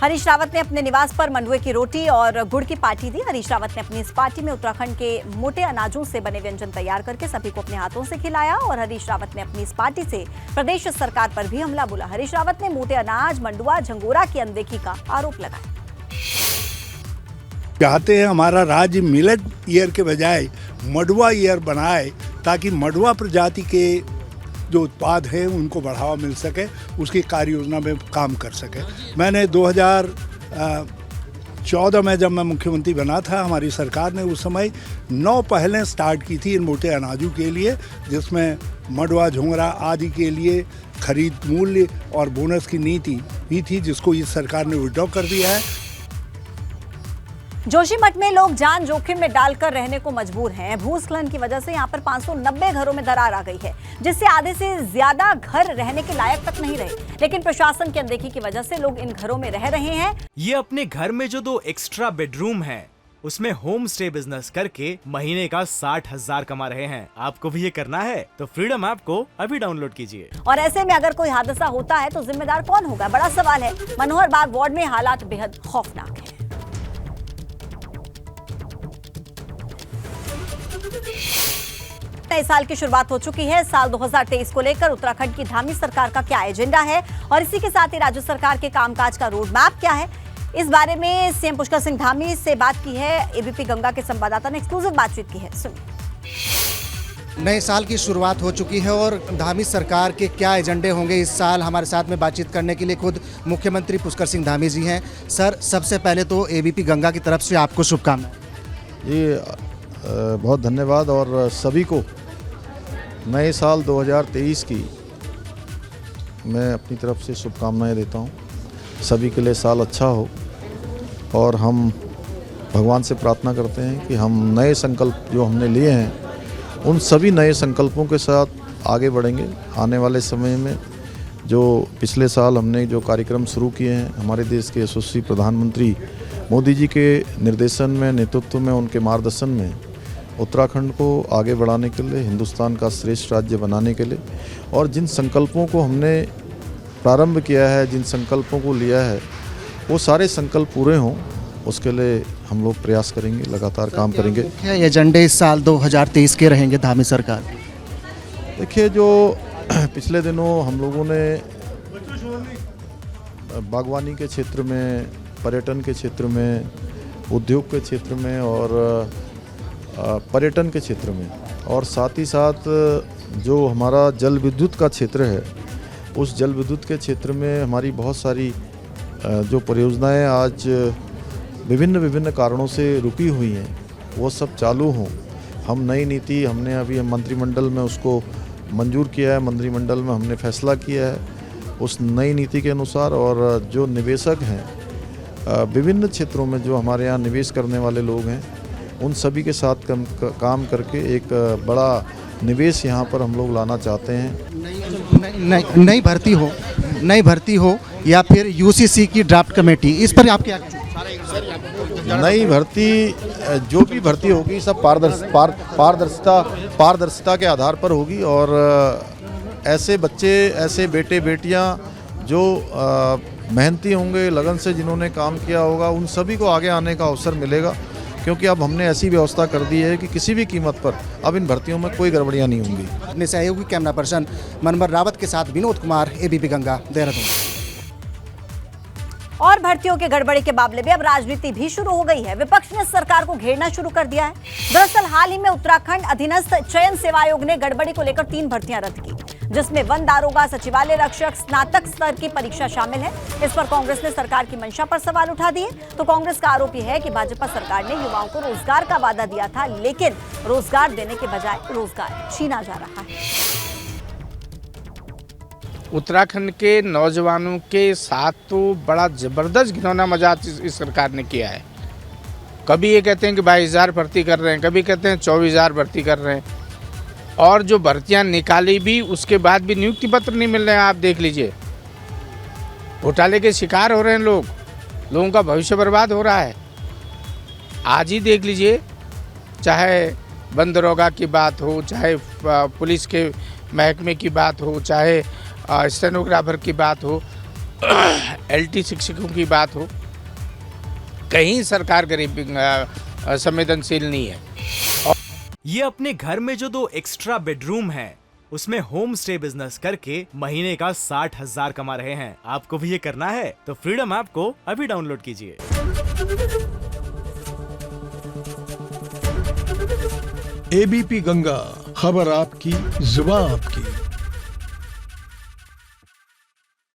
हरीश रावत ने अपने निवास पर मंडुए की रोटी और गुड़ की पार्टी दी। हरीश रावत ने अपनी इस पार्टी में उत्तराखंड के मोटे अनाजों से बने व्यंजन तैयार करके सभी को अपने हाथों से खिलाया और हरीश रावत ने अपनी इस पार्टी से प्रदेश सरकार पर भी हमला बोला। हरीश रावत ने मोटे अनाज, मंडुआ, झंगोरा की अनदेखी का आरोप लगाया। चाहते हैं हमारा राज्य मिलेट ईयर के बजाय मंडुआ ईयर बनाए ताकि मंडुआ प्रजाति के जो उत्पाद हैं उनको बढ़ावा मिल सके, उसकी कार्य योजना में काम कर सके। मैंने 2014 में जब मैं मुख्यमंत्री बना था, हमारी सरकार ने उस समय 9 पहलें स्टार्ट की थी इन मोटे अनाजों के लिए, जिसमें मंडुआ, झोंगरा आदि के लिए खरीद मूल्य और बोनस की नीति भी थी, जिसको इस सरकार ने विड्रॉ कर दिया है। जोशीमठ में लोग जान जोखिम में डालकर रहने को मजबूर हैं। भूस्खलन की वजह से यहां पर 590 घरों में दरार आ गई है, जिससे आधे से ज्यादा घर रहने के लायक तक नहीं रहे। लेकिन प्रशासन की अनदेखी की वजह से लोग इन घरों में रह रहे हैं। ये अपने घर में जो 2 एक्स्ट्रा बेडरूम है, उसमें होम स्टे बिजनेस करके महीने का 60,000 कमा रहे हैं। आपको भी ये करना है तो फ्रीडम ऐप को अभी डाउनलोड कीजिए। और ऐसे में अगर कोई हादसा होता है तो जिम्मेदार कौन होगा, बड़ा सवाल है। मनोहर बाग वार्ड में हालात बेहद खौफनाक है। नए साल की शुरुआत हो चुकी है। साल 2023 को लेकर उत्तराखंड की धामी सरकार का क्या एजेंडा है और इसी के साथ ही राज्य सरकार के कामकाज का रोड मैप क्या है, इस बारे में सीएम पुष्कर सिंह धामी से बात की है। एबीपी गंगा के संवाददाता ने एक्सक्लूसिव बातचीत की है, सुनिए। नए साल की शुरुआत हो चुकी है और धामी सरकार के क्या एजेंडे होंगे इस साल, हमारे साथ में बातचीत करने के लिए खुद मुख्यमंत्री पुष्कर सिंह धामी जी हैं। सर, सबसे पहले तो एबीपी गंगा की तरफ से आपको शुभकामनाएं। ये बहुत धन्यवाद और सभी को नए साल 2023 की मैं अपनी तरफ से शुभकामनाएं देता हूं। सभी के लिए साल अच्छा हो और हम भगवान से प्रार्थना करते हैं कि हम नए संकल्प जो हमने लिए हैं उन सभी नए संकल्पों के साथ आगे बढ़ेंगे। आने वाले समय में जो पिछले साल हमने जो कार्यक्रम शुरू किए हैं, हमारे देश के यशस्वी प्रधानमंत्री मोदी जी के निर्देशन में, नेतृत्व में, उनके मार्गदर्शन में उत्तराखंड को आगे बढ़ाने के लिए, हिंदुस्तान का श्रेष्ठ राज्य बनाने के लिए और जिन संकल्पों को हमने प्रारंभ किया है, जिन संकल्पों को लिया है, वो सारे संकल्प पूरे हों, उसके लिए हम लोग प्रयास करेंगे, लगातार काम करेंगे। क्या एजेंडे इस साल 2023 के रहेंगे धामी सरकार? देखिए, जो पिछले दिनों हम लोगों ने बागवानी के क्षेत्र में, पर्यटन के क्षेत्र में, उद्योग के क्षेत्र में और पर्यटन के क्षेत्र में और साथ ही साथ जो हमारा जल विद्युत का क्षेत्र है, उस जल विद्युत के क्षेत्र में हमारी बहुत सारी जो परियोजनाएं आज विभिन्न कारणों से रुकी हुई हैं, वो सब चालू हों। हम नई नीति हमने अभी मंत्रिमंडल में उसको मंजूर किया है, मंत्रिमंडल में हमने फैसला किया है उस नई नीति के अनुसार। और जो निवेशक हैं विभिन्न क्षेत्रों में, जो हमारे यहाँ निवेश करने वाले लोग हैं, उन सभी के साथ काम करके एक बड़ा निवेश यहाँ पर हम लोग लाना चाहते हैं। नई भर्ती हो या फिर यूसीसी की ड्राफ्ट कमेटी, इस पर आप क्या? नई भर्ती, जो भी भर्ती होगी सब पारदर्शिता के आधार पर होगी और ऐसे बच्चे, ऐसे बेटे बेटियाँ जो मेहनती होंगे, लगन से जिन्होंने काम किया होगा, उन सभी को आगे आने का अवसर मिलेगा। क्योंकि अब हमने ऐसी व्यवस्था कर दी है कि किसी भी कीमत पर अब इन भर्तियों में कोई गड़बड़ियां नहीं होंगी। अपने सहयोगी कैमरा पर्सन मनोहर रावत के साथ विनोद कुमार, एबीपी गंगा, देहरादून। और भर्तियों के गड़बड़ी के मामले में अब राजनीति भी शुरू हो गई है। विपक्ष ने सरकार को घेरना शुरू कर दिया है। दरअसल हाल ही में उत्तराखंड अधीनस्थ चयन सेवा आयोग ने गड़बड़ी को लेकर 3 भर्तियां रद्द की, जिसमें वन दारोगा, सचिवालय रक्षक, स्नातक स्तर की परीक्षा शामिल है। इस पर कांग्रेस ने सरकार की मंशा पर सवाल उठा दिए। तो कांग्रेस का आरोप यह है कि भाजपा सरकार ने युवाओं को रोजगार का वादा दिया था, लेकिन रोजगार देने के बजाय रोजगार छीना जा रहा है। उत्तराखंड के नौजवानों के साथ तो बड़ा ज़बरदस्त घिनौना मजाक इस सरकार ने किया है। कभी ये कहते हैं कि 22,000 भर्ती कर रहे हैं, कभी कहते हैं 24,000 भर्ती कर रहे हैं, और जो भर्तियां निकाली भी उसके बाद भी नियुक्ति पत्र नहीं मिल रहे हैं। आप देख लीजिए, घोटाले के शिकार हो रहे हैं लोग, लोगों का भविष्य बर्बाद हो रहा है। आज ही देख लीजिए, चाहे वन दरोगा की बात हो, चाहे पुलिस के महकमे की बात हो, चाहे स्टेनोग्राफर की बात हो, एलटी शिक्षकों की बात हो, कहीं सरकार गरीब संवेदनशील नहीं है। ये अपने घर में जो 2 एक्स्ट्रा बेडरूम है उसमें होम स्टे बिजनेस करके महीने का 60,000 कमा रहे हैं। आपको भी ये करना है तो फ्रीडम ऐप को अभी डाउनलोड कीजिए। एबीपी गंगा, खबर आपकी, जुबान आपकी।